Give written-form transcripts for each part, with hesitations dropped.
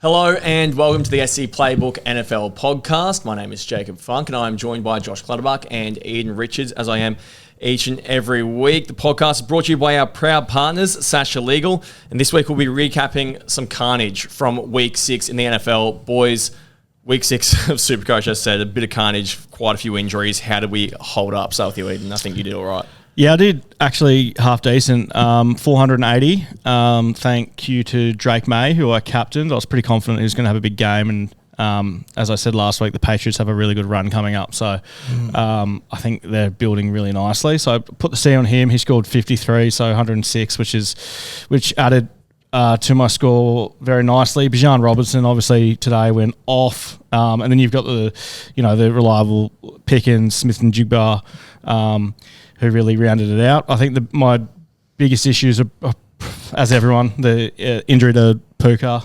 Hello and welcome to the SC Playbook NFL podcast. My name is Jakob Funk and I'm joined by Josh Clutterbuck and Eden Richards as I am each and every week. The podcast is brought to you by our proud partners, Sasha Legal, and this week we'll be recapping some carnage from Week 6 in the NFL. Boys, Week 6 of Supercoach, as I said, a bit of carnage, quite a few injuries. How did we hold up? So with you, Eden, I think you did all right. Yeah, I did actually half decent, 480. Thank you to Drake Maye, who I captained. I was pretty confident he was going to have a big game. And as I said last week, the Patriots have a really good run coming up. So I think they're building really nicely. So I put the C on him. He scored 53, so 106, which added to my score very nicely. Bijan Robinson obviously today went off. And then you've got the reliable Pickens, Smith and Jigba, who really rounded it out. I think my biggest issues are, as everyone, the injury to Puka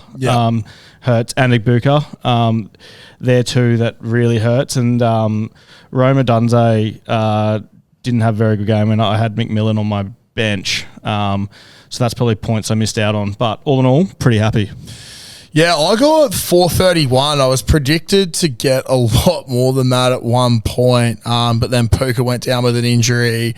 hurts, and Igbuka. They're two that really hurts. And Roma Dunze didn't have a very good game, and I had McMillan on my bench. So that's probably points I missed out on. But all in all, pretty happy. Yeah, I got 431. I was predicted to get a lot more than that at one point, but then Puka went down with an injury.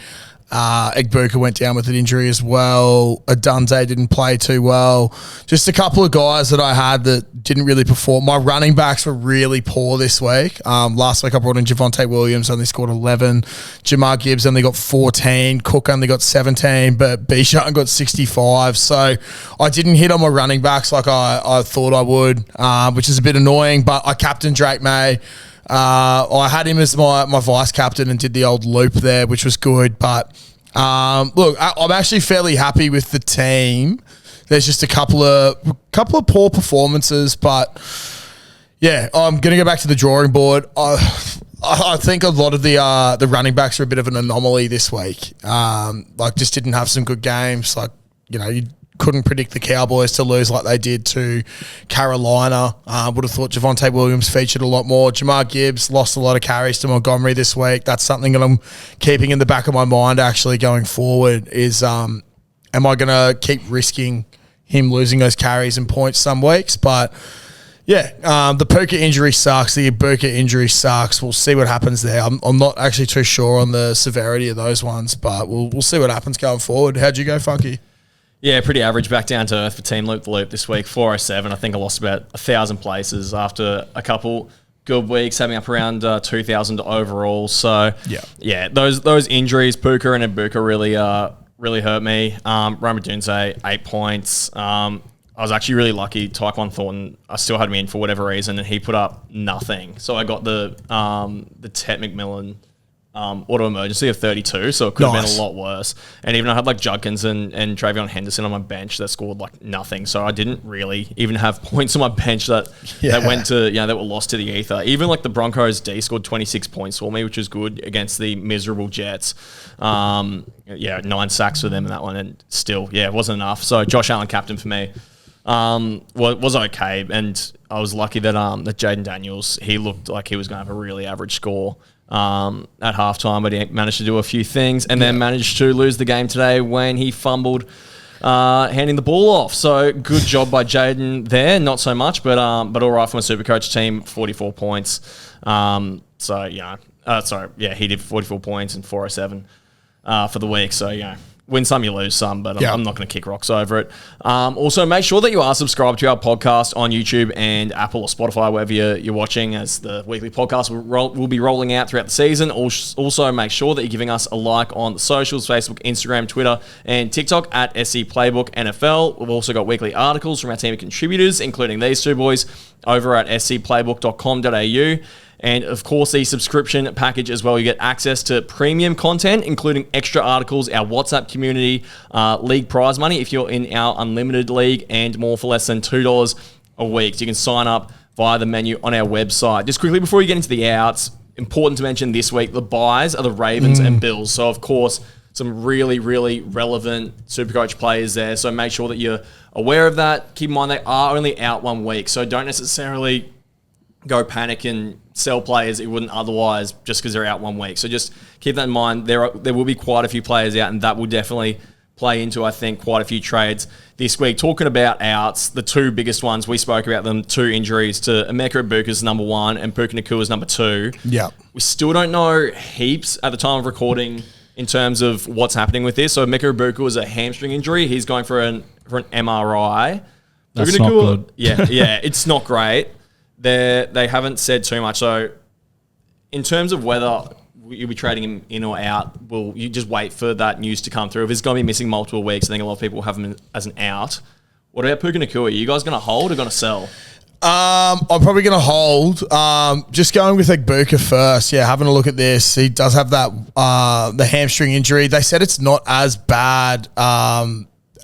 Igbuka went down with an injury as well. Dunze didn't play too well. Just a couple of guys that I had that didn't really perform. My running backs were really poor this week. Last week I brought in Javonte Williams, only scored 11. Jamar Gibbs only got 14. Cook only got 17, but Bijan got 65. So I didn't hit on my running backs like I thought I would, which is a bit annoying, but I captained Drake Maye. I had him as my vice captain and did the old loop there, which was good. But look, I'm actually fairly happy with the team. There's just a couple of poor performances, but yeah, I'm gonna go back to the drawing board. I think a lot of the running backs are a bit of an anomaly this week. Just didn't have some good games. You couldn't predict the Cowboys to lose like they did to Carolina. Would have thought Javonte Williams featured a lot more. Jamar Gibbs lost a lot of carries to Montgomery this week. That's something that I'm keeping in the back of my mind actually going forward is, am I going to keep risking him losing those carries and points some weeks? But yeah, the Puka injury sucks. The Igbuka injury sucks. We'll see what happens there. I'm not actually too sure on the severity of those ones, but we'll see what happens going forward. How'd you go, Funky? Yeah, pretty average, back down to earth for Team Loop the Loop this week. 407. I think I lost about 1,000 places after a couple good weeks, having up around 2,000 overall. So yeah, those injuries, Puka and Igbuka really hurt me. Roma Dunze, 8 points. I was actually really lucky. Tyquan Thornton, I still had him in for whatever reason, and he put up nothing. So I got the Tet McMillan auto emergency of 32, so it could have been a lot worse. And even I had Judkins and Travion Henderson on my bench that scored nothing. So I didn't really even have points on my bench that went to that were lost to the ether. Even the Broncos D scored 26 points for me, which was good against the miserable Jets. 9 sacks for them in that one, and still it wasn't enough. So Josh Allen captain for me. Was okay, and I was lucky that that Jaden Daniels, he looked like he was going to have a really average score at halftime, but he managed to do a few things and then managed to lose the game today when he fumbled handing the ball off. So good job by Jaden there, not so much, but all right from a Supercoach team, 44 points. He did 44 points and 407 for the week. So win some, you lose some, but I'm not going to kick rocks over it. Also, make sure that you are subscribed to our podcast on YouTube and Apple or Spotify, wherever you're watching, as the weekly podcast will be rolling out throughout the season. Also, make sure that you're giving us a like on the socials, Facebook, Instagram, Twitter, and TikTok at SC Playbook NFL. We've also got weekly articles from our team of contributors, including these two boys, over at scplaybook.com.au. And, of course, the subscription package as well. You get access to premium content, including extra articles, our WhatsApp community, league prize money if you're in our unlimited league, and more for less than $2 a week. So you can sign up via the menu on our website. Just quickly, before you get into the outs, important to mention this week, the buys are the Ravens and Bills. So, of course, some really, really relevant Supercoach players there. So make sure that you're aware of that. Keep in mind they are only out 1 week, so don't necessarily go panic and sell players you wouldn't otherwise just because they're out 1 week. So just keep that in mind. There will be quite a few players out, and that will definitely play into, I think, quite a few trades this week. Talking about outs, the two biggest ones, we spoke about them, 2 injuries to Emeka Egbuka's number 1 and Puka Nacua's number 2. Yeah. We still don't know heaps at the time of recording in terms of what's happening with this. So Emeka Egbuka was a hamstring injury. He's going for an MRI. That's not good. Yeah, it's not great. They haven't said too much. So in terms of whether you'll be trading him in or out, well, you just wait for that news to come through. If he's going to be missing multiple weeks, I think a lot of people have him as an out. What about Puka Nacua? Are you guys going to hold or going to sell? I'm probably going to hold. Just going with Egbuka first. Yeah, having a look at this. He does have that the hamstring injury. They said it's not as bad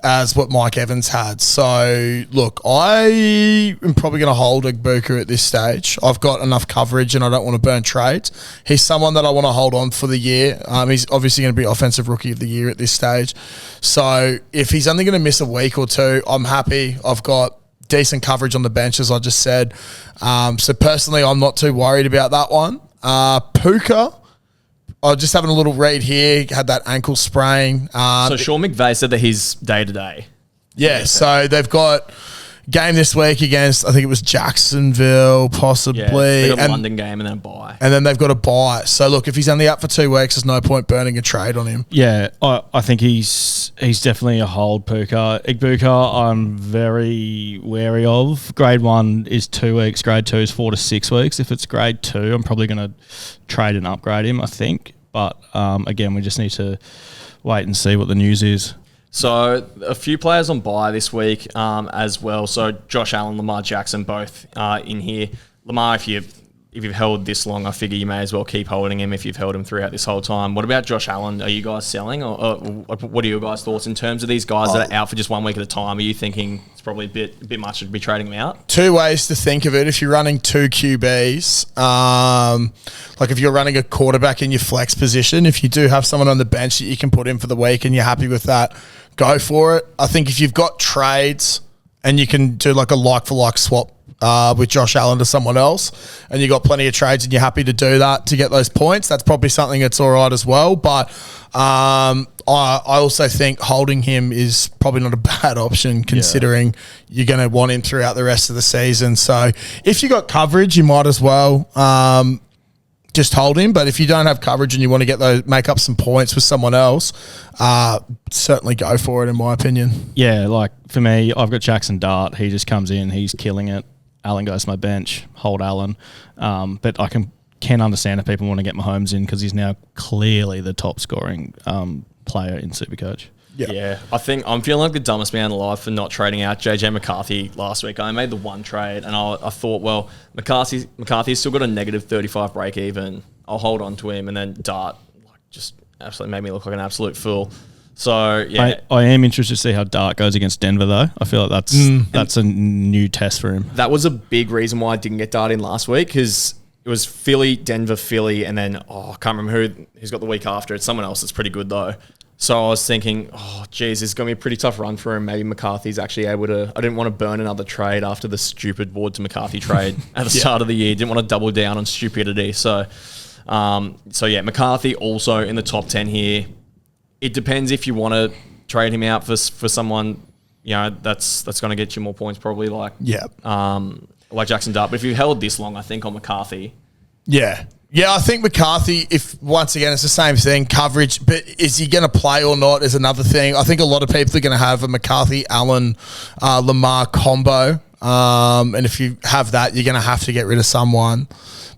as what Mike Evans had. So, look, I am probably going to hold Egbuka at this stage. I've got enough coverage and I don't want to burn trades. He's someone that I want to hold on for the year. He's obviously going to be Offensive Rookie of the Year at this stage. So, if he's only going to miss a week or two, I'm happy. I've got decent coverage on the bench, as I just said. So, personally, I'm not too worried about that one. Puka, I'm just having a little read here. Had that ankle sprain. So Sean McVay said that he's day-to-day. Yeah, so they've got game this week against, I think it was Jacksonville, possibly. Yeah, they got a London game and then a bye. And then they've got a bye. So, look, if he's only out for 2 weeks, there's no point burning a trade on him. Yeah, I think he's definitely a hold, Puka. Egbuka, I'm very wary of. Grade 1 is 2 weeks. Grade 2 is 4 to 6 weeks. If it's grade 2, I'm probably going to trade and upgrade him, I think. But, again, we just need to wait and see what the news is. So a few players on bye this week as well. So Josh Allen, Lamar Jackson, both in here. Lamar, if you've held this long, I figure you may as well keep holding him if you've held him throughout this whole time. What about Josh Allen? Are you guys selling, or what are your guys' thoughts in terms of these guys that are out for just 1 week at a time? Are you thinking it's probably a bit much to be trading them out? 2 ways to think of it. If you're running 2 QBs, like if you're running a quarterback in your flex position, if you do have someone on the bench that you can put in for the week and you're happy with that, go for it. I think if you've got trades and you can do like a like-for-like swap with Josh Allen to someone else, and you've got plenty of trades and you're happy to do that to get those points, that's probably something that's all right as well. But I also think holding him is probably not a bad option considering you're going to want him throughout the rest of the season. So if you got coverage, you might as well just hold him. But if you don't have coverage and you want to make up some points with someone else, certainly go for it, in my opinion. Yeah, like for me, I've got Jackson Dart. He just comes in, he's killing it. Allen goes to my bench, hold Allen. But I can understand if people want to get Mahomes in because he's now clearly the top scoring player in Supercoach. Yeah, I think I'm feeling like the dumbest man alive for not trading out JJ McCarthy last week. I made the one trade and I thought, well, McCarthy's still got a negative 35 break even. I'll hold on to him, and then Dart just absolutely made me look like an absolute fool. So yeah, I am interested to see how Dart goes against Denver though. I feel like that's a new test for him. That was a big reason why I didn't get Dart in last week, because it was Philly, Denver, Philly, and then I can't remember who's got the week after. It's someone else that's pretty good though. So I was thinking, geez, it's going to be a pretty tough run for him. Maybe McCarthy's actually able to... I didn't want to burn another trade after the stupid Ward to McCarthy trade at the start of the year. Didn't want to double down on stupidity. So McCarthy also in the top 10 here. It depends if you want to trade him out for someone, that's going to get you more points probably, like Jackson Dart. But if you've held this long, I think on McCarthy... Yeah, I think McCarthy, if once again, it's the same thing, coverage, but is he going to play or not is another thing. I think a lot of people are going to have a McCarthy, Allen, Lamar combo. And if you have that, you're going to have to get rid of someone.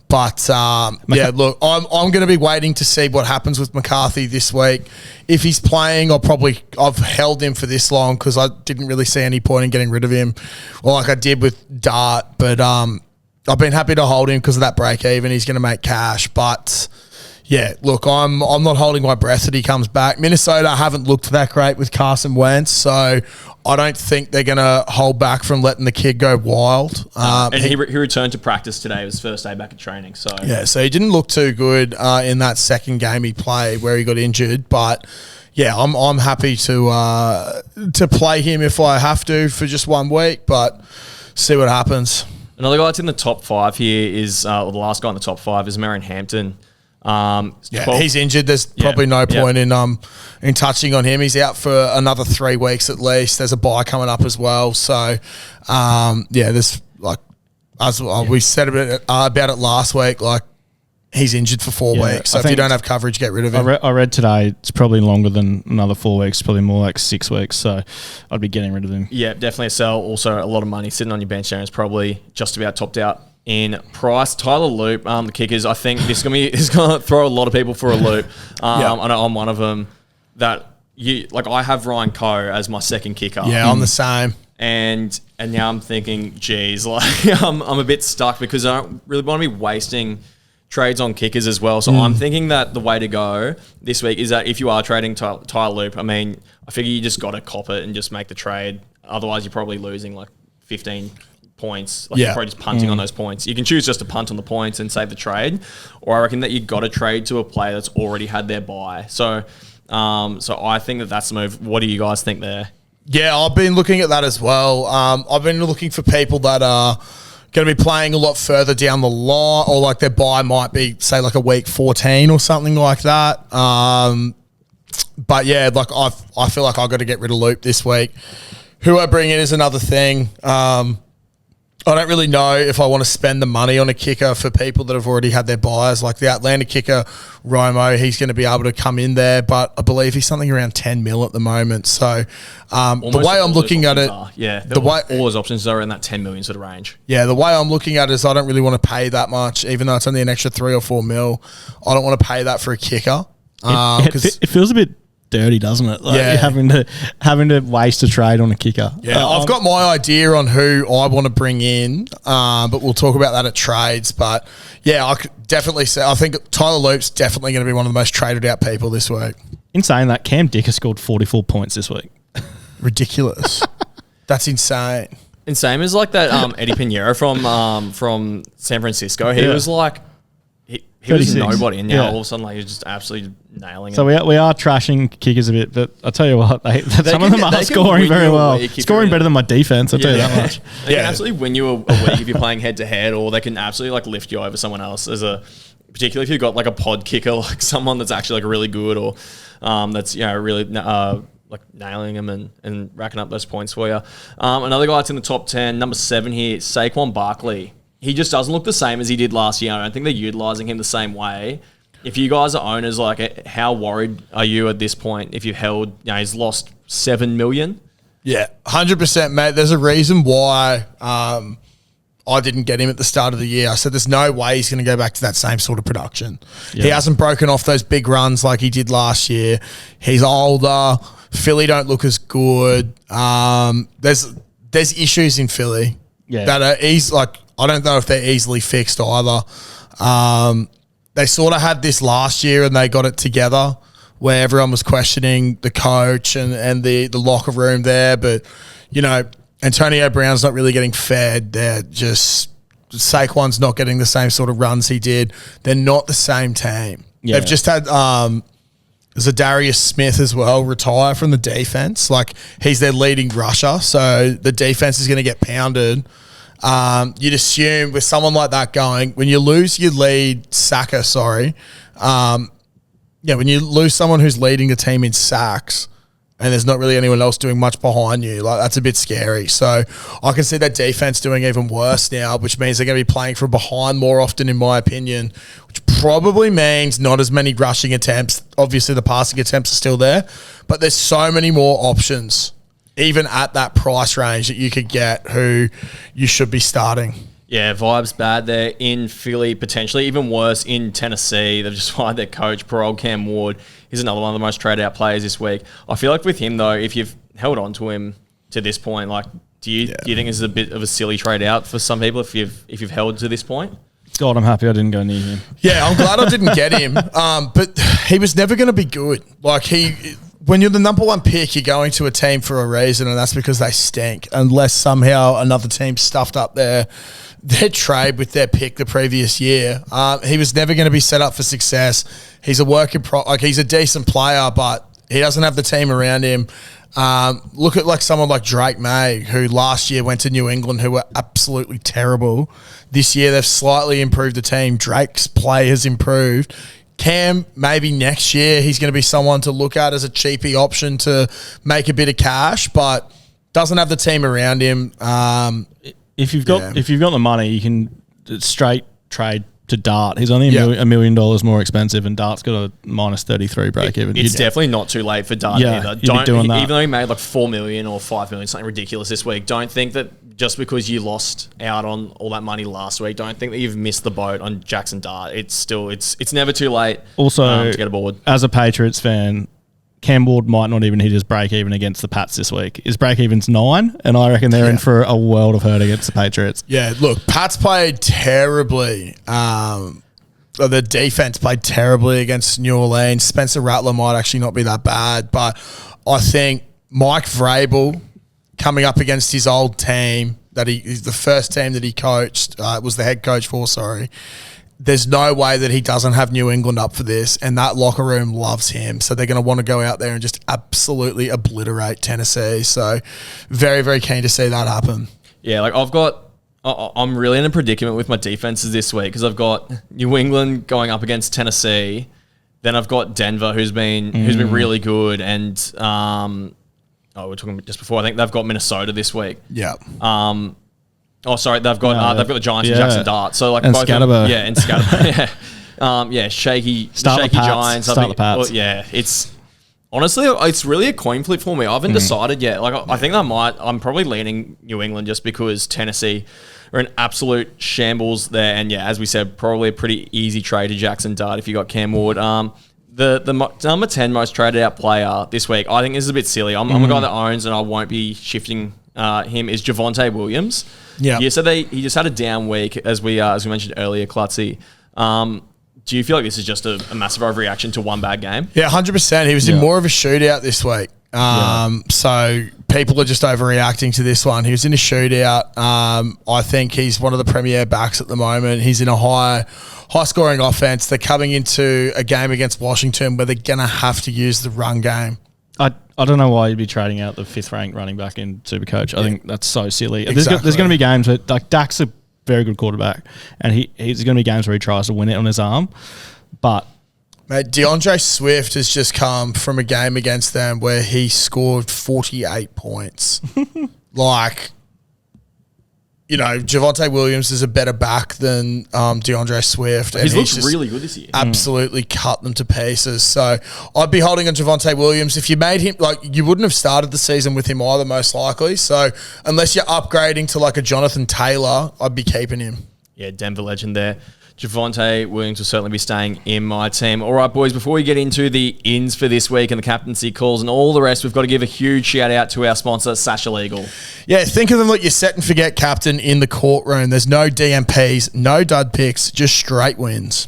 But, look, I'm going to be waiting to see what happens with McCarthy this week. If he's playing, I've held him for this long because I didn't really see any point in getting rid of him, like I did with Dart. But, I've been happy to hold him because of that break even. He's going to make cash. But, yeah, look, I'm not holding my breath that he comes back. Minnesota haven't looked that great with Carson Wentz, so I don't think they're going to hold back from letting the kid go wild. And he returned to practice today. It was his first day back at training. So he didn't look too good in that second game he played where he got injured. But, yeah, I'm happy to play him if I have to for just 1 week, but see what happens. Another guy that's in the top 5 here is, the last guy in the top 5 is Marion Hampton. He's injured. There's probably no point in touching on him. He's out for another 3 weeks at least. There's a bye coming up as well. So, there's we said about it last week. Like, he's injured for 4 weeks. So if you don't have coverage, get rid of him. I read today it's probably longer than another 4 weeks, probably more like 6 weeks. So I'd be getting rid of him. Yeah, definitely a sell. Also, a lot of money sitting on your bench there is probably just about topped out in price. Tyler Loop, the kickers, I think this is gonna throw a lot of people for a loop. I know I'm one of them. I have Ryan Coe as my second kicker. Yeah, I'm the same. And now I'm thinking, geez, I'm a bit stuck because I don't really want to be wasting trades on kickers as well. So I'm thinking that the way to go this week is that if you are trading Tyler Loop, I figure you just got to cop it and just make the trade. Otherwise, you're probably losing 15 points. You're probably just punting on those points. You can choose just to punt on the points and save the trade, or I reckon that you got to trade to a player that's already had their bye. So I think that's the move. What do you guys think there? Yeah, I've been looking at that as well. I've been looking for people that are going to be playing a lot further down the line, or their bye might be, say, a week 14 or something like that. But yeah, I feel like I've got to get rid of Loop this week. Who I bring in is another thing. I don't really know if I want to spend the money on a kicker for people that have already had their buys. Like the Atlanta kicker, Romo, he's going to be able to come in there, but I believe he's something around 10 mil at the moment. So the way I'm looking at it... all those options are in that 10 million sort of range. Yeah, the way I'm looking at it is I don't really want to pay that much, even though it's only an extra 3 or 4 mil. I don't want to pay that for a kicker. It feels a bit dirty, doesn't it? Having to waste a trade on a kicker. Yeah, I've got my idea on who I want to bring in, but we'll talk about that at trades. But yeah, I could definitely say I think Tyler Loop's definitely going to be one of the most traded out people this week. In saying that, Cam Dicker scored 44 points this week. Ridiculous. That's insane. And same as that Eddie Pinheiro from San Francisco. He was he was nobody, and now all of a sudden he's just absolutely nailing it. So we are trashing kickers a bit, but I'll tell you what, some of them are scoring very well. Scoring better than my defense, I'll tell you that much. They can absolutely win you a week if you're playing head-to-head, or they can absolutely lift you over someone else, particularly if you've got a pod kicker, someone that's actually really good, or that's really nailing them and racking up those points for you. Another guy that's in the top 10, number 7 here, Saquon Barkley. He just doesn't look the same as he did last year. I don't think they're utilising him the same way. If you guys are owners, how worried are you at this point if you've held, he's lost 7 million? Yeah, 100%, mate. There's a reason why I didn't get him at the start of the year. I said there's no way he's going to go back to that same sort of production. Yeah. He hasn't broken off those big runs like he did last year. He's older. Philly don't look as good. There's issues in Philly that are I don't know if they're easily fixed either. They sort of had this last year and they got it together where everyone was questioning the coach and the locker room there. But, Antonio Brown's not really getting fed. They're just Saquon's not getting the same sort of runs he did. They're not the same team. Yeah. They've just had Zadarius Smith as well retire from the defense. He's their leading rusher, so the defense is going to get pounded. You'd assume with someone like that going, when you lose your lead sacker, when you lose someone who's leading the team in sacks and there's not really anyone else doing much behind you, that's a bit scary. So I can see that defense doing even worse now, which means they're going to be playing from behind more often, in my opinion, which probably means not as many rushing attempts. Obviously, the passing attempts are still there, but there's so many more options even at that price range that you could get who you should be starting. Yeah, vibes bad there in Philly, potentially. Even worse in Tennessee. They've just fired their coach, poor old Cam Ward. He's another one of the most traded out players this week. I feel like with him, though, if you've held on to him to this point, do you think this is a bit of a silly trade out for some people if you've held to this point? God, I'm happy I didn't go near him. Yeah, I'm glad I didn't get him. But he was never going to be good. When you're the number one pick, you're going to a team for a reason, and that's because they stink. Unless somehow another team stuffed up their trade with their pick the previous year. He was never going to be set up for success. He's a he's a decent player, but he doesn't have the team around him. Look at someone like Drake Maye, who last year went to New England, who were absolutely terrible. This year they've slightly improved the team. Drake's play has improved. Cam, maybe next year he's going to be someone to look at as a cheapy option to make a bit of cash, but doesn't have the team around him. If you've got the money, you can straight trade to Dart. He's only $1 million more expensive, and Dart's got a -33 break even. It's definitely not too late for Dart either. Doing that. Even though he made like $4 million or $5 million, something ridiculous this week, don't think that just because you lost out on all that money last week, don't think that you've missed the boat on Jackson Dart. It's never too late also, to get aboard. As a Patriots fan, Cam Ward might not even hit his break even against the Pats this week. His break even's 9, and I reckon they're in for a world of hurt against the Patriots. Yeah, look, Pats played terribly. The defense played terribly against New Orleans. Spencer Rattler might actually not be that bad, but I think Mike Vrabel coming up against his old team, the first team that he coached, was the head coach for, sorry. There's no way that he doesn't have New England up for this, and that locker room loves him. So they're going to want to go out there and just absolutely obliterate Tennessee. So very, very keen to see that happen. Yeah, like I'm really in a predicament with my defenses this week because I've got New England going up against Tennessee. Then I've got Denver, who's been really good, and we're talking just before. I think they've got Minnesota this week. Yeah. They've got the Giants and Jackson Dart. So like and both Scatterberg. And Scatterberg. Shaky Giants. Start the Pats. It's honestly it's really a coin flip for me. I haven't decided yet. Like I think I'm probably leaning New England just because Tennessee are an absolute shambles there. And as we said, probably a pretty easy trade to Jackson Dart if you got Cam Ward. The number 10 most traded out player this week, I think this is a bit silly. I'm a guy that owns and I won't be shifting him, is Javonte Williams. Yeah. So he just had a down week, as we mentioned earlier, Klutzy. Do you feel like this is just a massive overreaction to one bad game? Yeah, 100%. He was in more of a shootout this week. So people are just overreacting to this one. He was in a shootout. I think he's one of the premier backs at the moment. He's in a high scoring offense. They're coming into a game against Washington where they're going to have to use the run game. I don't know why you'd be trading out the 5th ranked running back in Supercoach. I think that's so silly. Exactly. There's going to be games where, like, Dak's a very good quarterback, and he's going to be games where he tries to win it on his arm. But mate, DeAndre Swift has just come from a game against them where he scored 48 points. Javonte Williams is a better back than DeAndre Swift. He's looked really good this year. Absolutely cut them to pieces. So I'd be holding on Javonte Williams. If you made him, you wouldn't have started the season with him either, most likely. So unless you're upgrading to like a Jonathan Taylor, I'd be keeping him. Yeah, Denver legend there. Javonte Williams will certainly be staying in my team. All right, boys, before we get into the ins for this week and the captaincy calls and all the rest, we've got to give a huge shout out to our sponsor, Sasha Legal. Yeah, think of them like your set and forget captain in the courtroom. There's no DMPs, no dud picks, just straight wins.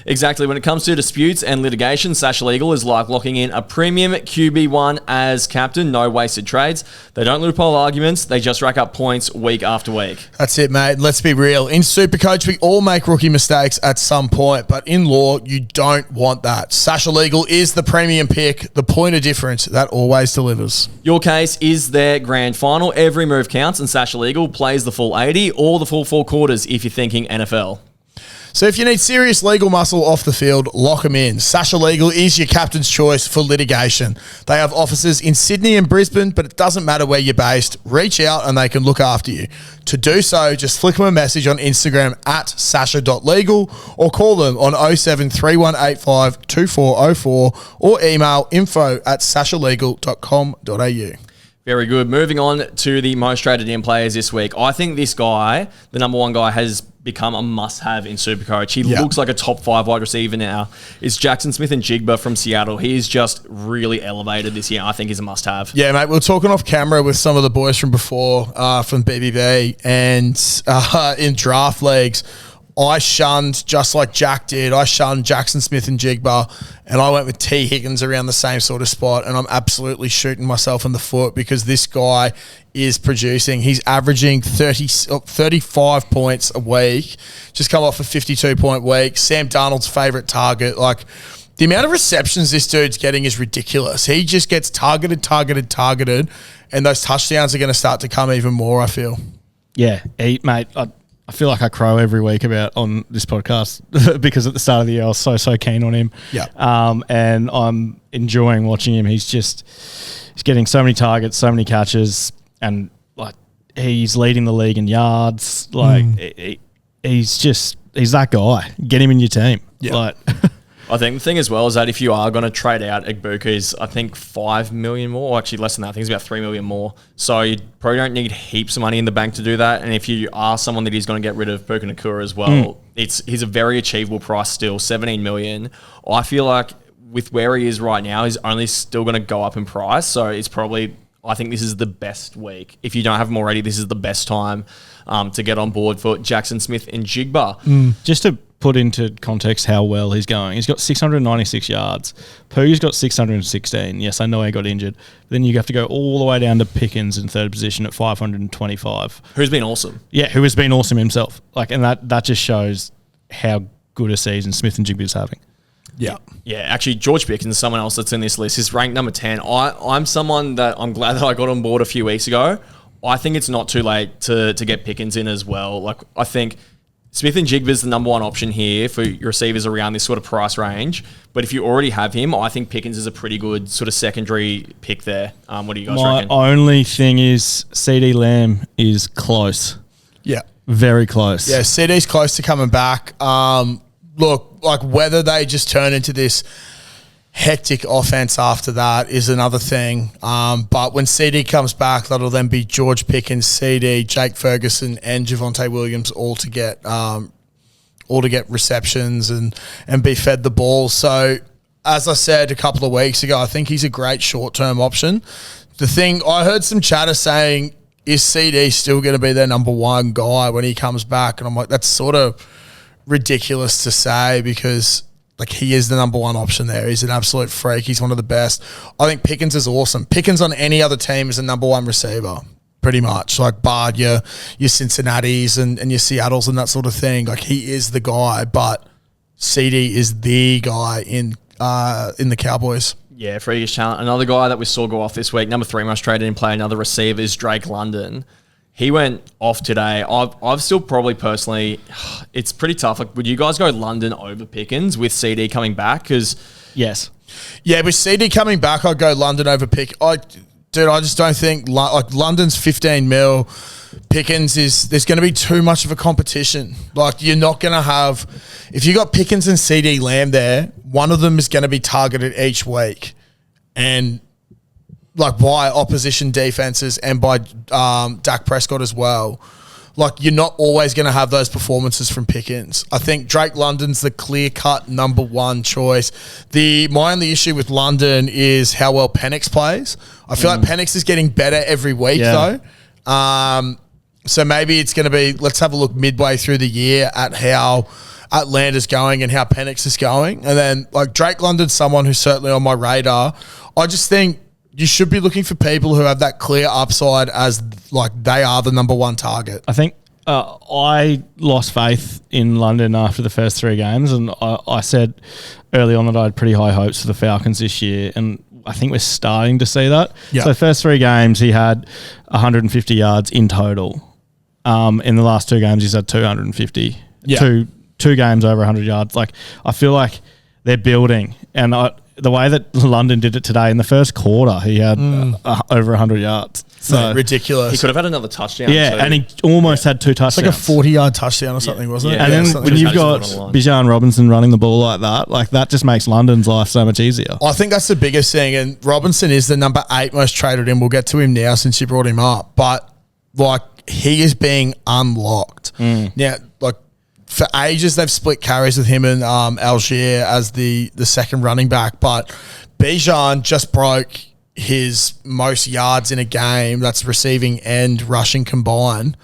Exactly. When it comes to disputes and litigation, Sasha Legal is like locking in a premium QB1 as captain. No wasted trades. They don't loophole arguments. They just rack up points week after week. That's it, mate. Let's be real. In Supercoach, we all make rookie mistakes at some point, but in law, you don't want that. Sasha Legal is the premium pick, the point of difference that always delivers. Your case is their grand final. Every move counts, and Sasha Legal plays the full 80 or the full 4 quarters if you're thinking NFL. So if you need serious legal muscle off the field, lock them in. Sasha Legal is your captain's choice for litigation. They have offices in Sydney and Brisbane, but it doesn't matter where you're based. Reach out and they can look after you. To do so, just flick them a message on Instagram at sasha.legal or call them on 073185 2404 or email info@sashalegal.com.au. Very good. Moving on to the most traded in players this week. I think this guy, the number one guy, has become a must-have in Supercoach. He looks like a top 5 wide receiver now. It's Jackson Smith-Njigba from Seattle. He's just really elevated this year. I think he's a must-have. Yeah, mate. We were talking off camera with some of the boys from before, from BBB, and in draft leagues, I shunned, just like Jack did, I shunned Jackson Smith-Njigba, and I went with T. Higgins around the same sort of spot, and I'm absolutely shooting myself in the foot because this guy is producing. He's averaging 35 points a week, just come off a 52-point week. Sam Darnold's favourite target. Like, the amount of receptions this dude's getting is ridiculous. He just gets targeted, and those touchdowns are going to start to come even more, I feel. Yeah, mate, I I feel like I crow every week about on this podcast because at the start of the year I was so keen on him. Yeah. And I'm enjoying watching him. He's getting so many targets, so many catches, and like he's leading the league in yards. Like he's that guy. Get him in your team. Yeah. Like, I think the thing as well is that if you are going to trade out Igbuka, is I think 5 million more, or actually less than that. I think it's about 3 million more. So you probably don't need heaps of money in the bank to do that. And if you are someone that is going to get rid of Puka Nacua as well, he's a very achievable price still, 17 million. I feel like with where he is right now, he's only still going to go up in price. So it's probably, I think this is the best week. If you don't have him already, this is the best time to get on board for Jackson Smith and Jigba. Just to put into context how well he's going, he's got 696 yards. Puga's got 616. Yes, I know he got injured. Then you have to go all the way down to Pickens in third position at 525. Who's been awesome. Yeah, who has been awesome himself. Like, and that just shows how good a season Smith and Jigba's having. Yeah. Yeah, actually, George Pickens, someone else that's in this list, is ranked number 10. I'm someone that I'm glad that I got on board a few weeks ago. I think it's not too late to get Pickens in as well. Like, I think Smith and Jigba's the number one option here for your receivers around this sort of price range. But if you already have him, I think Pickens is a pretty good sort of secondary pick there. What do you guys reckon? My only thing is CD Lamb is close. Yeah. Very close. Yeah, CD's close to coming back. Look, like whether they just turn into this hectic offense after that is another thing. But when CD comes back, that'll then be George Pickens, CD, Jake Ferguson, and Javonte Williams all to get receptions and be fed the ball. So, as I said a couple of weeks ago, I think he's a great short-term option. The thing, I heard some chatter saying, is CD still going to be their number one guy when he comes back? And I'm like, that's sort of ridiculous to say because like he is the number one option there. He's an absolute freak. He's one of the best. I think Pickens is awesome. Pickens on any other team is a number one receiver, pretty much. Like barred your Cincinnatis and your Seattles and that sort of thing. Like he is the guy, but CD is the guy in the Cowboys. Yeah, freakish talent. Another guy that we saw go off this week, number 3 must trade in and play another receiver, is Drake London. He went off today. I've still probably personally, it's pretty tough. Like, would you guys go London over Pickens with CD coming back? Because yes. Yeah, with CD coming back, I'd go London over Pick. I just don't think like London's 15 mil. Pickens there's going to be too much of a competition. Like you're not going to have, if you got Pickens and CD Lamb there, one of them is going to be targeted each week, and like by opposition defenses and by Dak Prescott as well. Like you're not always going to have those performances from Pickens. I think Drake London's the clear-cut number one choice. My only issue with London is how well Penix plays. I feel like Penix is getting better every week though. So maybe it's going to be, let's have a look midway through the year at how Atlanta's going and how Penix is going. And then like Drake London's someone who's certainly on my radar. I just think you should be looking for people who have that clear upside as like they are the number one target. I think I lost faith in London after the first 3 games, and I said early on that I had pretty high hopes for the Falcons this year, and I think we're starting to see that. Yep. So the first 3 games he had 150 yards in total. In the last 2 games he's had 250. Yeah. Two games over 100 yards. Like I feel like they're building, and the way that London did it today in the first quarter, he had over 100 yards. So ridiculous. he could have had another touchdown. Yeah, and he almost had 2 touchdowns. It's like a 40-yard touchdown or something, wasn't it? And then when you've got Bijan Robinson running the ball like that just makes London's life so much easier. I think that's the biggest thing, and Robinson is the number 8 most traded in. We'll get to him now since you brought him up, but like he is being unlocked. Now, like for ages they've split carries with him and Algier as the second running back, but Bijan just broke his most yards in a game, that's receiving and rushing combined.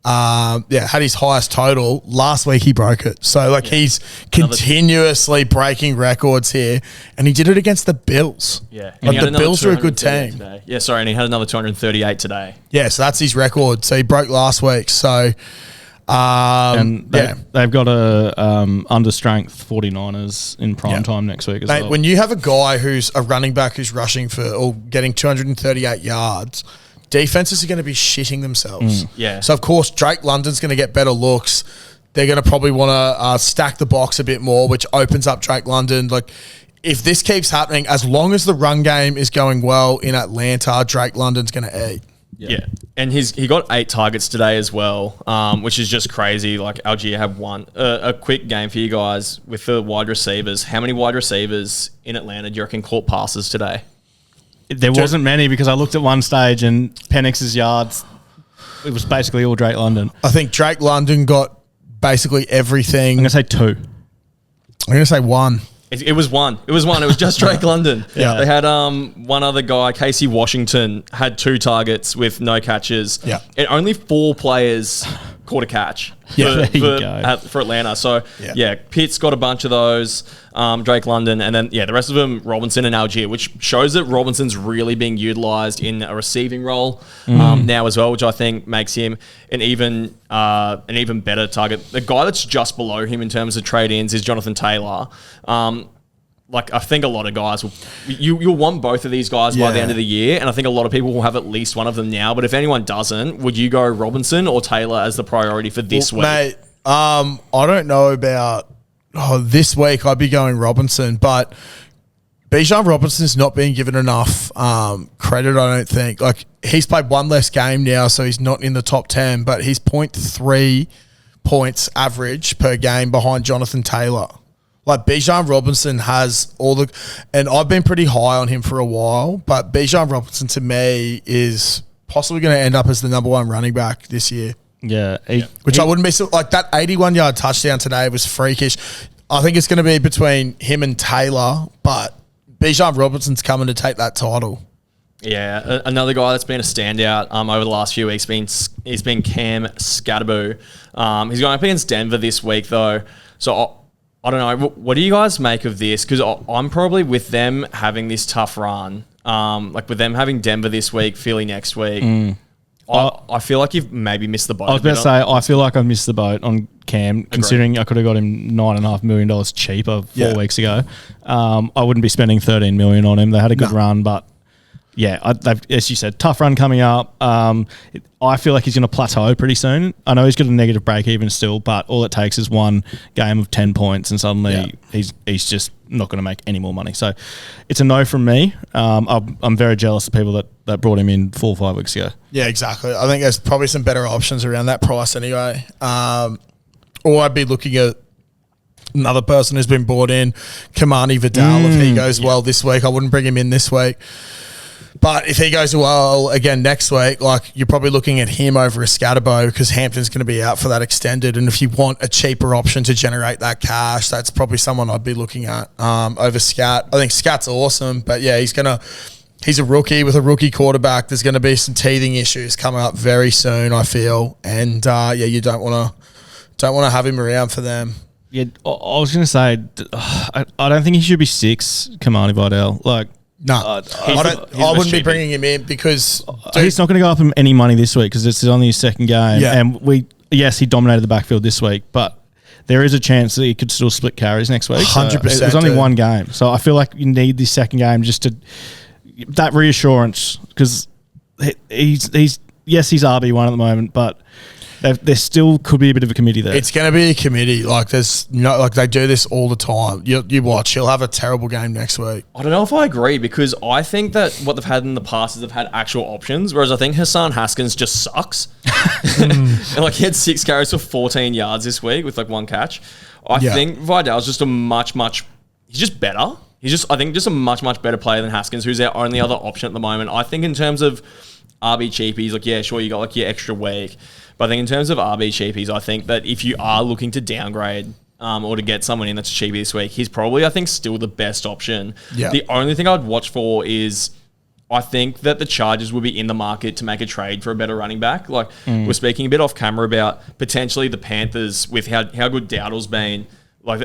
Had his highest total. Last week he broke it. So like he's continuously breaking records here, and he did it against the Bills. Yeah. Like the Bills are a good team. Today. Yeah, sorry, and he had another 238 today. Yeah, so that's his record. So he broke last week. So they've got a understrength 49ers in prime time next week as well. When you have a guy who's a running back who's rushing for or getting 238 yards, defenses are going to be shitting themselves. Yeah. So, of course, Drake London's going to get better looks. They're going to probably want to stack the box a bit more, which opens up Drake London. Like, if this keeps happening, as long as the run game is going well in Atlanta, Drake London's going to eat. Yeah. And he got 8 targets today as well, which is just crazy. Like, Algier have won. A quick game for you guys with the wide receivers. How many wide receivers in Atlanta do you reckon caught passes today? There wasn't many because I looked at one stage and Penix's yards, it was basically all Drake London. I think Drake London got basically everything. I'm going to say 2. I'm going to say 1. It was one. It was just Drake London. Yeah. They had one other guy, Casey Washington, had 2 targets with no catches. Yeah. And only 4 players caught a catch for Atlanta. So, Pitt's got a bunch of those, Drake London, and then, the rest of them, Robinson and Algier, which shows that Robinson's really being utilised in a receiving role now as well, which I think makes him an even better target. The guy that's just below him in terms of trade-ins is Jonathan Taylor. I think a lot of guys you'll want both of these guys by the end of the year, and I think a lot of people will have at least one of them now. But if anyone doesn't, would you go Robinson or Taylor as the priority for this week? Mate, I don't know about this week. I'd be going Robinson, but Bijan Robinson's not being given enough credit, I don't think. Like, he's played one less game now, so he's not in the top 10, but he's 0.3 points average per game behind Jonathan Taylor. Like, Bijan Robinson has and I've been pretty high on him for a while, but Bijan Robinson to me is possibly going to end up as the number 1 running back this year. Yeah. I wouldn't be like that 81-yard touchdown today was freakish. I think it's going to be between him and Taylor, but Bijan Robinson's coming to take that title. Yeah, another guy that's been a standout over the last few weeks has been Cam Scatterboo. He's going up against Denver this week though, so I don't know. What do you guys make of this? Because I'm probably with them having this tough run. With them having Denver this week, Philly next week. I feel like you've maybe missed the boat. I was about to say, I feel like I've missed the boat on Cam, considering I could have got him $9.5 million cheaper 4 weeks ago. I wouldn't be spending $13 million on him. They had a good run, but they've, as you said, tough run coming up. I feel like he's going to plateau pretty soon. I know he's got a negative break even still, but all it takes is one game of 10 points and suddenly he's just not going to make any more money. So it's a no from me. I'm very jealous of people that brought him in 4 or 5 weeks ago. Yeah, exactly. I think there's probably some better options around that price anyway. Or I'd be looking at another person who's been brought in, Kamani Vidal, if he goes well this week. I wouldn't bring him in this week. But if he goes well again next week, like, you're probably looking at him over a Scatterbo because Hampton's going to be out for that extended. And if you want a cheaper option to generate that cash, that's probably someone I'd be looking at over Scat. I think Scat's awesome, but he's a rookie with a rookie quarterback. There's going to be some teething issues coming up very soon, I feel. And you don't want to have him around for them. Yeah, I was going to say, I don't think he should be 6, Kamani Vidal. No, I wouldn't be bringing him in because he's not going to go up in any money this week because it's only his second game. Yeah. And he dominated the backfield this week, but there is a chance that he could still split carries next week. 100%. So it was only one game. So I feel like you need this second game just to that reassurance because he's RB1 at the moment, but there still could be a bit of a committee there. It's going to be a committee. They do this all the time. You watch. He'll have a terrible game next week. I don't know if I agree because I think that what they've had in the past is they've had actual options, whereas I think Hassan Haskins just sucks. And he had 6 carries for 14 yards this week with 1 catch. I think Vidal's just he's just better. He's just a much, much better player than Haskins, who's our only other option at the moment. I think in terms of RB cheapies, sure, you got your extra week. But I think in terms of RB cheapies, I think that if you are looking to downgrade or to get someone in that's cheapy this week, he's probably, I think, still the best option. Yeah. The only thing I'd watch for is I think that the Chargers will be in the market to make a trade for a better running back. We're speaking a bit off camera about potentially the Panthers with how good Dowdle's been.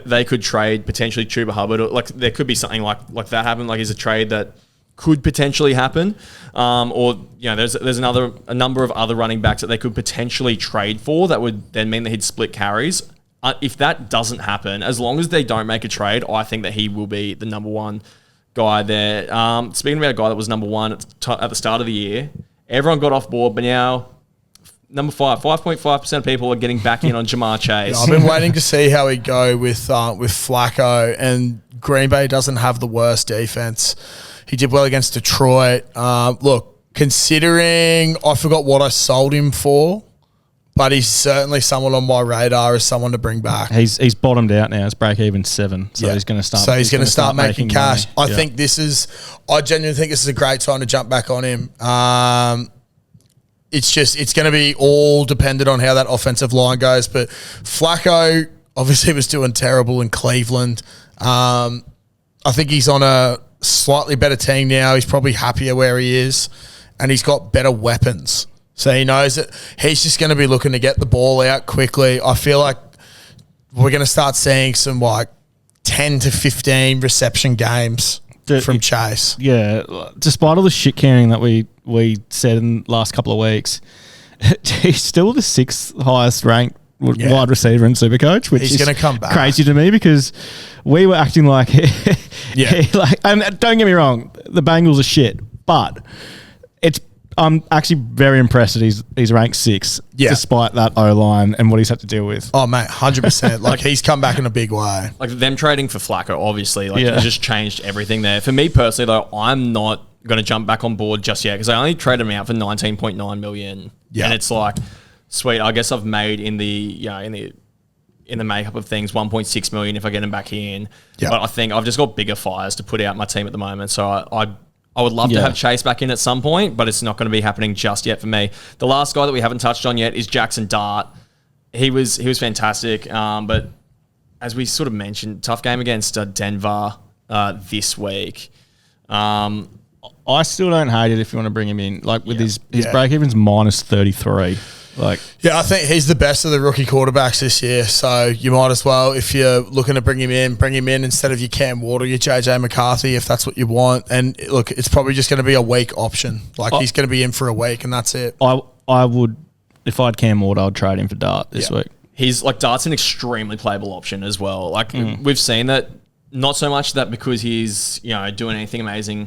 They could trade potentially Chuba Hubbard. Or, there could be something like that happen. Is a trade that could potentially happen, there's a number of other running backs that they could potentially trade for that would then mean that he'd split carries. If that doesn't happen, as long as they don't make a trade, I think that he will be the number 1 guy there. Speaking about a guy that was number 1 at the start of the year, Everyone got off board, but now number 5.5% of people are getting back in on Jamar Chase. I've been waiting to see how he go with Flacco, and Green Bay doesn't have the worst defense. He did well against Detroit. Look, considering I forgot what I sold him for, but he's certainly someone on my radar as someone to bring back. He's bottomed out now. It's break even 7, so he's going to start. So he's going to start making cash. Money. I genuinely think this is a great time to jump back on him. It's going to be all dependent on how that offensive line goes. But Flacco obviously was doing terrible in Cleveland. I think he's on a slightly better team now. He's probably happier where he is, and he's got better weapons. So he knows that he's just going to be looking to get the ball out quickly. I feel like we're going to start seeing some 10 to 15 reception games from Chase. Yeah, despite all the shit canning that we said in the last couple of weeks, he's still the 6th highest ranked wide receiver in Supercoach, which he's going to come back. Crazy to me because we were acting like, and don't get me wrong, the Bengals are shit, but I'm actually very impressed that he's ranked 6th, despite that O-line and what he's had to deal with. Oh, mate, 100%. Like, he's come back in a big way. Like, them trading for Flacco, obviously, it just changed everything there. For me personally, though, I'm not going to jump back on board just yet because I only traded him out for $19.9 million. Yeah. And it's like, sweet, I guess I've made in the makeup of things $1.6 million if I get him back in. Yeah. But I think I've just got bigger fires to put out my team at the moment. So I would love to have Chase back in at some point, but it's not going to be happening just yet for me. The last guy that we haven't touched on yet is Jackson Dart. He was fantastic, but as we sort of mentioned, tough game against Denver this week. I still don't hate it if you want to bring him in. Like with his break-even's minus 33. I think he's the best of the rookie quarterbacks this year. So you might as well, if you're looking to bring him in instead of your Cam Ward or your JJ McCarthy, if that's what you want. And look, it's probably just going to be a week option. He's going to be in for a week, and that's it. I would, if I had Cam Ward, I would trade him for Dart this week. He's Dart's an extremely playable option as well. We've seen that, not so much that because he's doing anything amazing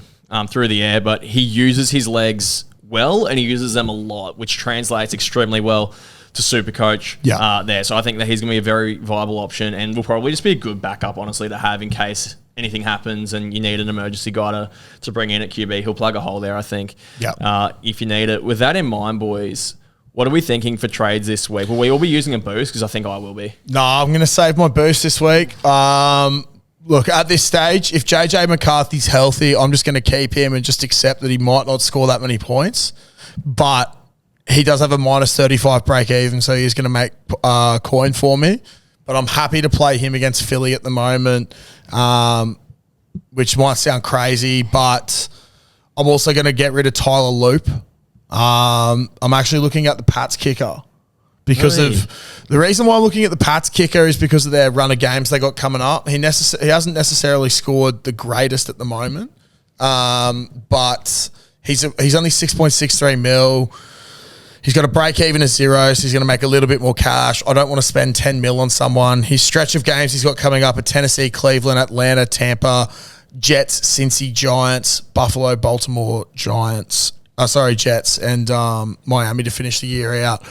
through the air, but he uses his legs well, and he uses them a lot, which translates extremely well to Supercoach there. So I think that he's going to be a very viable option and will probably just be a good backup, honestly, to have in case anything happens and you need an emergency guy to bring in at QB. He'll plug a hole there, I think, if you need it. With that in mind, boys, what are we thinking for trades this week? Will we all be using a boost? Because I think I will be. No, I'm going to save my boost this week. Look, at this stage, if JJ McCarthy's healthy, I'm just going to keep him and just accept that he might not score that many points. But he does have a minus 35 break even, so he's going to make coin for me. But I'm happy to play him against Philly at the moment, which might sound crazy, but I'm also going to get rid of Tyler Loop. I'm actually looking at the Pats kicker. Because of the reason why I'm looking at the Pats kicker is because of their run of games they got coming up. He hasn't necessarily scored the greatest at the moment, but he's only 6.63 mil. He's got a break even of 0, so he's going to make a little bit more cash. I don't want to spend 10 mil on someone. His stretch of games he's got coming up are Tennessee, Cleveland, Atlanta, Tampa, Jets, Cincy, Giants, Buffalo, Baltimore, Jets, and Miami to finish the year out.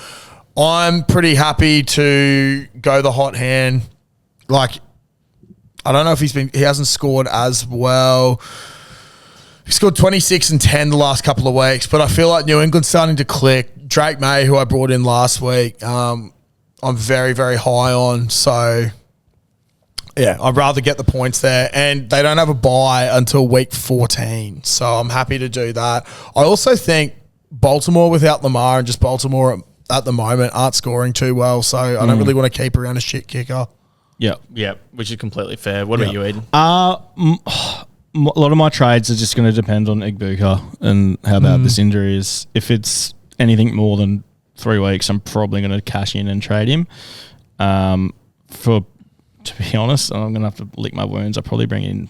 I'm pretty happy to go the hot hand. I don't know if he hasn't scored as well. He scored 26 and 10 the last couple of weeks, but I feel like New England's starting to click. Drake Maye, who I brought in last week, I'm very, very high on. So, I'd rather get the points there. And they don't have a bye until week 14, so I'm happy to do that. I also think Baltimore without Lamar and just Baltimore at the moment aren't scoring too well, so I don't really want to keep around a shit kicker. Yeah, which is completely fair. What about you, Eden? A lot of my trades are just going to depend on Igbuka and how bad this injury is. If it's anything more than 3 weeks, I'm probably going to cash in and trade him. To be honest, I'm going to have to lick my wounds. I'll probably bring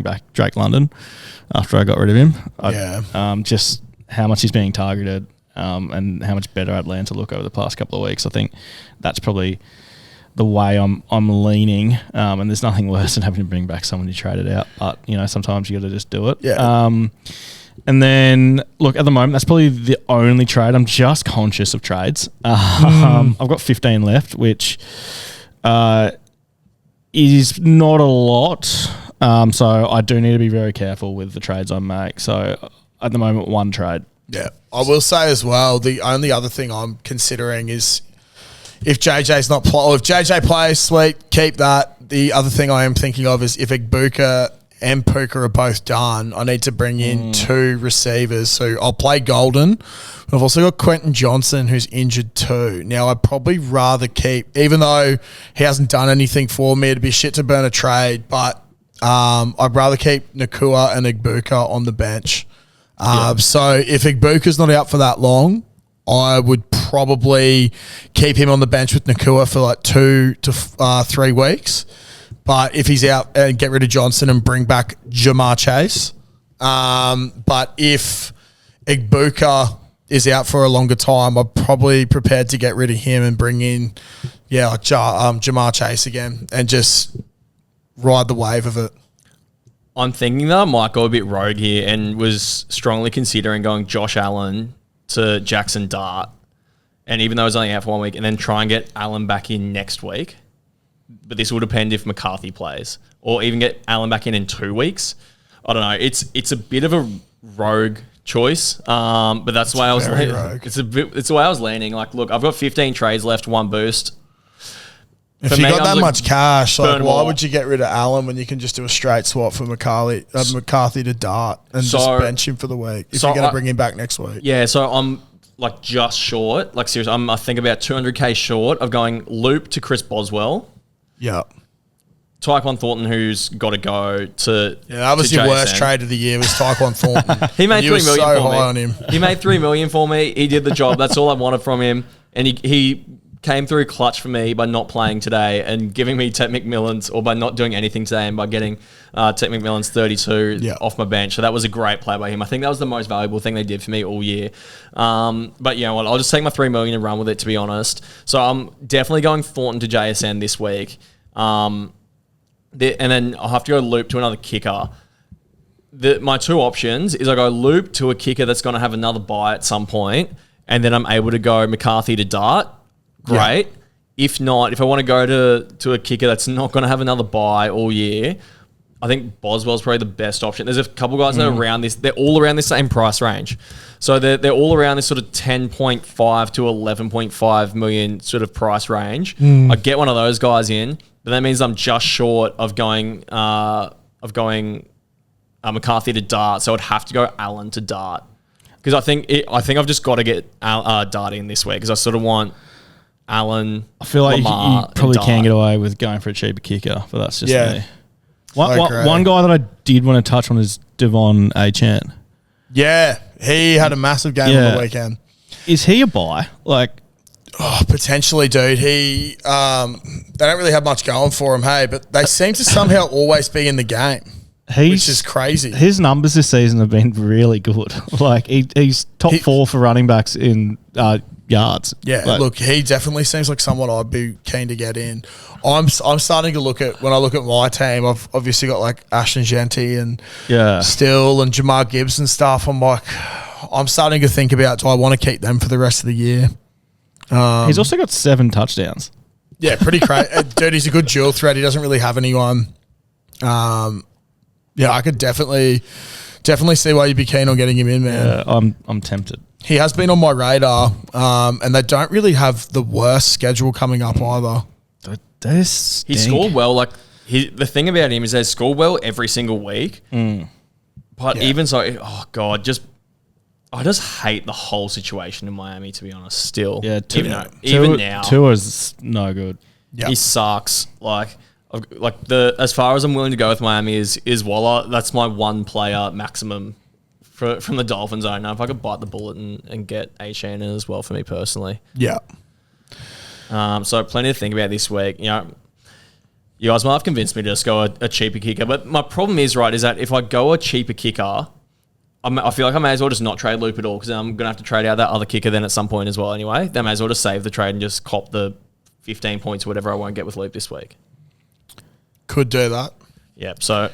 back Drake London after I got rid of him. Just how much he's being targeted. And how much better Atlanta look over the past couple of weeks. I think that's probably the way I'm leaning. And there's nothing worse than having to bring back someone you traded out. But, sometimes you got to just do it. Yeah. And then, look, at the moment, that's probably the only trade. I'm just conscious of trades. I've got 15 left, which is not a lot. So I do need to be very careful with the trades I make. So at the moment, one trade. Yeah. I will say as well, the only other thing I'm considering is if JJ's not if JJ plays, sweet, keep that. The other thing I am thinking of is if Igbuka and Puka are both done, I need to bring in two receivers. So I'll play Golden. I've also got Quentin Johnson, who's injured too. Now, I'd probably rather keep, even though he hasn't done anything for me, it'd be shit to burn a trade, but I'd rather keep Nacua and Igbuka on the bench. So if Igbuka's not out for that long, I would probably keep him on the bench with Nacua for like 2 to 3 weeks. But if he's out, and get rid of Johnson and bring back Jamar Chase. But if Igbuka is out for a longer time, I'm probably prepared to get rid of him and bring in, Jamar Chase again and just ride the wave of it. I'm thinking that I might go a bit rogue here and was strongly considering going Josh Allen to Jackson Dart. And even though he's only out for 1 week, and then try and get Allen back in next week. But this will depend if McCarthy plays, or even get Allen back in 2 weeks. I don't know. It's a bit of a rogue choice, but that's why I was. It's the way I was leaning. Like, look, I've got 15 trades left, 1 boost. If you got that much cash, like, why would you get rid of Allen when you can just do a straight swap for McCarthy to Dart and just bench him for the week if you're going to bring him back next week? Yeah, so I'm like just short. Like, seriously, I think about 200K short of going Loop to Chris Boswell. Yeah. Tyquan Thornton, who's got to go to. Yeah, that was your worst trade of the year, was Tyquan Thornton. He made $3 million so for me. On him. He made $3 million for me. He did the job. That's all I wanted from him. And he came through clutch for me by not playing today and giving me Ted McMillan's, or by not doing anything today and by getting Ted McMillan's 32 off my bench. So that was a great play by him. I think that was the most valuable thing they did for me all year. But you know what? I'll just take my $3 million and run with it, to be honest. So I'm definitely going Thornton to JSN this week. And then I'll have to go Loop to another kicker. My 2 options is I go Loop to a kicker that's going to have another bye at some point, and then I'm able to go McCarthy to Dart. Great. Yeah. If not, if I want to go to a kicker that's not going to have another bye all year, I think Boswell's probably the best option. There's a couple guys that are around this. They're all around the same price range. So they're all around this sort of 10.5 to 11.5 million sort of price range. I get one of those guys in, but that means I'm just short of going McCarthy to Dart. So I'd have to go Allen to Dart, because I think I've just got to get Dart in this week, because I sort of want Allen. I feel like you probably can get away with going for a cheaper kicker, but that's just me. One guy that I did want to touch on is Devon Achane. Yeah, he had a massive game on the weekend. Is he a buy? Like, potentially, dude. He they don't really have much going for him, hey, but they seem to somehow always be in the game, which is crazy. His numbers this season have been really good. Like, he's top 4 for running backs in yards. Yeah, look, he definitely seems like someone I'd be keen to get in. I'm starting to look at, when I look at my team, I've obviously got like Ashton Genty and Still and Jamar Gibbs and stuff. I'm starting to think about, do I want to keep them for the rest of the year? He's also got 7 touchdowns. Yeah, pretty crazy. Dude, he's a good dual threat. He doesn't really have anyone. I could definitely see why you'd be keen on getting him in, man. Yeah, I'm tempted. He has been on my radar, and they don't really have the worst schedule coming up either. He scored well. Like, the thing about him is they score well every single week. But even so, I just hate the whole situation in Miami, to be honest. Still, even now, Tua's no good. Yep. He sucks. As far as I'm willing to go with Miami is Waller. That's my one player maximum from the Dolphins. I don't know if I could bite the bullet and get Achane in as well for me personally. Yeah. So plenty to think about this week. You know, you guys might have convinced me to just go a cheaper kicker, but my problem is that if I go a cheaper kicker, I feel like I may as well just not trade Loop at all, because I'm going to have to trade out that other kicker then at some point as well anyway. Then I may as well just save the trade and just cop the 15 points or whatever I won't get with Loop this week. Could do that. Yep. So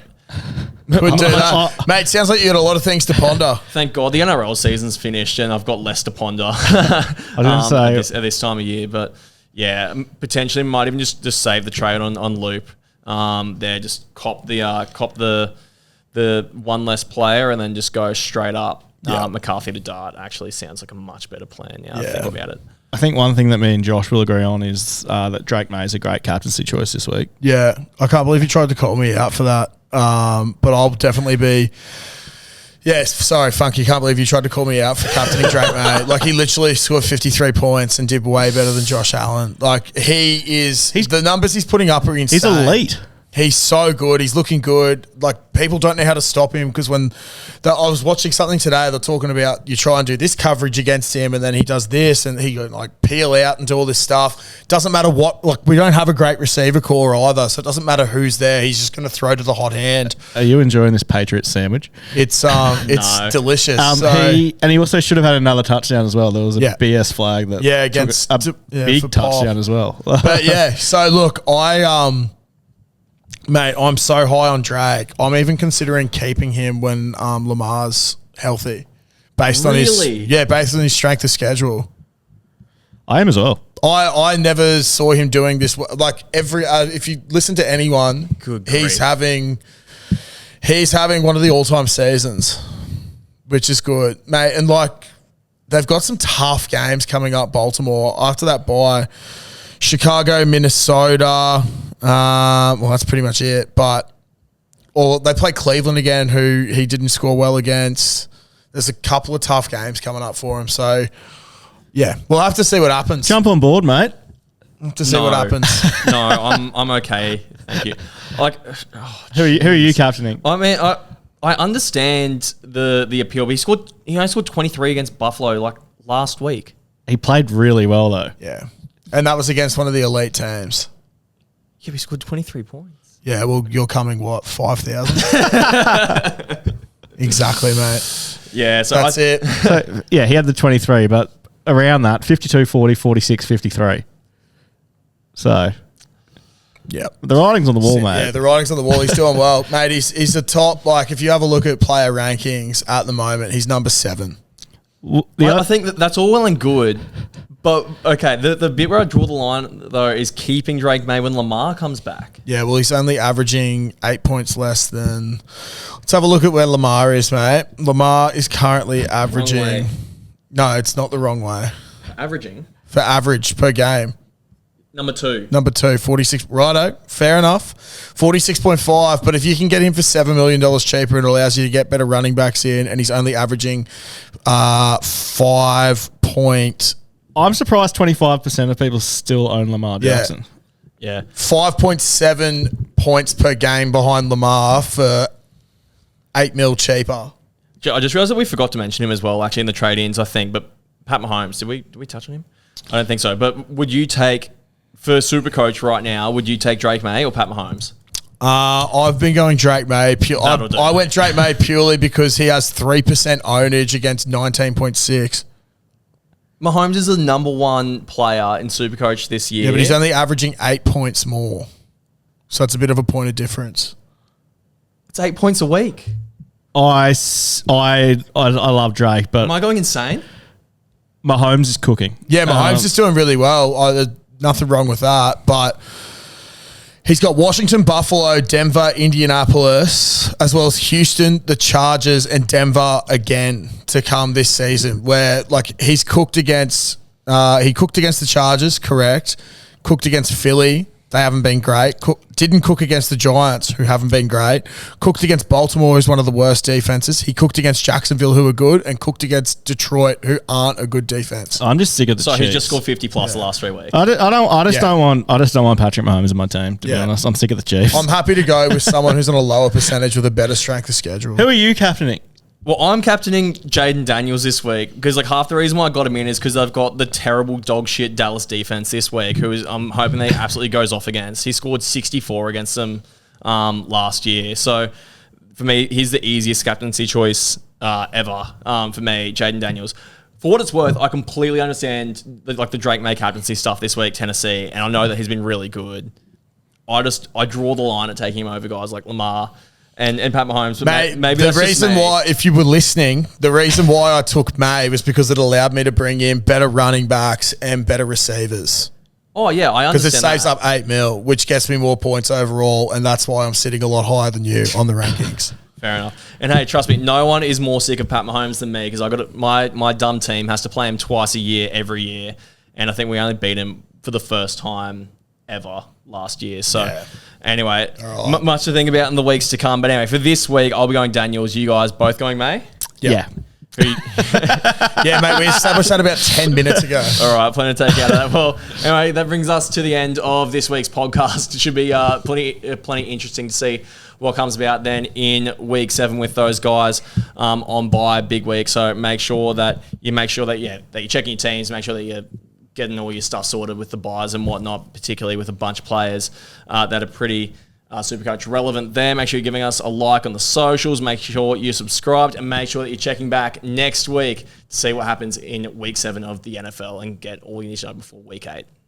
Could do that. Mate, sounds like you got a lot of things to ponder. Thank God the NRL season's finished and I've got less to ponder at this time of year. But yeah, potentially might even just save the trade on Loop. There, just cop the one less player and then just go straight up. McCarthy to Dart actually sounds like a much better plan now. I think about it. I think one thing that me and Josh will agree on is that Drake Maye is a great captaincy choice this week. Yeah, I can't believe he tried to call me out for that. But I'll definitely be. Yes, sorry, Funky. Can't believe you tried to call me out for captaining Drake Maye. Like, he literally scored 53 points and did way better than Josh Allen. Like, the numbers he's putting up are insane. He's elite. He's so good. He's looking good. Like, people don't know how to stop him because I was watching something today, they're talking about you try and do this coverage against him and then he does this and he like peel out and do all this stuff. Doesn't matter what, like, we don't have a great receiver core either, so it doesn't matter who's there. He's just going to throw to the hot hand. Are you enjoying this Patriots sandwich? It's delicious. He also should have had another touchdown as well. There was a BS flag that against a big touchdown as well. But yeah, so look, mate, I'm so high on Drake. I'm even considering keeping him when Lamar's healthy, based on his strength of schedule. I am as well. I never saw him doing this. Like, if you listen to anyone, he's having one of the all-time seasons, which is good, mate. And like, they've got some tough games coming up. Baltimore after that bye, Chicago, Minnesota. Well, that's pretty much it. Or they play Cleveland again, who he didn't score well against. There's a couple of tough games coming up for him. So, yeah, we'll have to see what happens. Jump on board, mate. To see what happens. No, I'm okay. Thank you. Like, who are you captaining? I mean, I understand the appeal, but he only scored 23 against Buffalo like last week. He played really well though. Yeah, and that was against one of the elite teams. Yeah, he scored 23 points. Yeah, well, you're coming, 5,000? Exactly, mate. Yeah, so that's it. So, yeah, he had the 23, but around that, 52, 40, 46, 53. So, yeah. The writing's on the wall, mate. Yeah, the writing's on the wall. He's doing well. Mate, he's the top. Like, if you have a look at player rankings at the moment, he's number 7. I think that's all well and good. But, okay, the bit where I draw the line, though, is keeping Drake Maye when Lamar comes back. Yeah, well, he's only averaging 8 points less than... Let's have a look at where Lamar is, mate. Lamar is currently averaging... No, it's not the wrong way. Averaging? For average per game. Number 2, 46. Righto, fair enough. 46.5, but if you can get him for $7 million cheaper, it allows you to get better running backs in, and he's only averaging 5 point... I'm surprised 25% of people still own Lamar Jackson. Yeah. 5.7 points per game behind Lamar for $8 million cheaper. I just realised that we forgot to mention him as well, actually, in the trade-ins, I think. But Pat Mahomes, did we touch on him? I don't think so. But would you take, for Supercoach right now, would you take Drake Maye or Pat Mahomes? I've been going Drake Maye. I went Drake Maye purely because he has 3% ownage against 19.6. Mahomes is the number 1 player in Supercoach this year. Yeah, but he's only averaging 8 points more. So it's a bit of a point of difference. It's 8 points a week. I love Drake, but... Am I going insane? Mahomes is cooking. Yeah, Mahomes is doing really well. There's nothing wrong with that, but... He's got Washington, Buffalo, Denver, Indianapolis, as well as Houston, the Chargers, and Denver again to come this season. Where like he's cooked against, the Chargers, correct? Cooked against Philly, they haven't been great. Didn't cook against the Giants, who haven't been great. Cooked against Baltimore, who's one of the worst defenses. He cooked against Jacksonville, who are good, and cooked against Detroit, who aren't a good defense. I'm just sick of the Chiefs. So he's just scored 50 plus the last 3 weeks. I just don't want Patrick Mahomes in my team. To be honest, I'm sick of the Chiefs. I'm happy to go with someone who's on a lower percentage with a better strength of schedule. Who are you captaining? Well, I'm captaining Jaden Daniels this week because like half the reason why I got him in is because I've got the terrible dog shit Dallas defense this week, I'm hoping they absolutely goes off against. He scored 64 against them last year. So for me, he's the easiest captaincy choice ever for me, Jaden Daniels. For what it's worth, I completely understand the Drake Maye captaincy stuff this week, Tennessee, and I know that he's been really good. I draw the line at taking him over guys like Lamar and Pat Mahomes. But maybe the that's just reason me. why, if you were listening, the reason why I took Maye was because it allowed me to bring in better running backs and better receivers. Oh, yeah, I understand because it saves that. up $8 million, which gets me more points overall, and that's why I'm sitting a lot higher than you on the rankings. Fair enough. And hey, trust me, no one is more sick of Pat Mahomes than me because I got my dumb team has to play him twice a year every year, and I think we only beat him for the first time ever last year. So anyway, much to think about in the weeks to come. But anyway, for this week, I'll be going Daniels. You guys both going Maye? Yeah. Yeah, mate, we established that about 10 minutes ago. All right, plenty to take out of that. Well, anyway, that brings us to the end of this week's podcast. It should be plenty interesting to see what comes about then in week 7 with those guys on bye, big week. So make sure that you're checking your teams, make sure that you're getting all your stuff sorted with the buys and whatnot, particularly with a bunch of players that are pretty Supercoach relevant there. Make sure you're giving us a like on the socials. Make sure you're subscribed and make sure that you're checking back next week to see what happens in week 7 of the NFL and get all you need to know before week 8.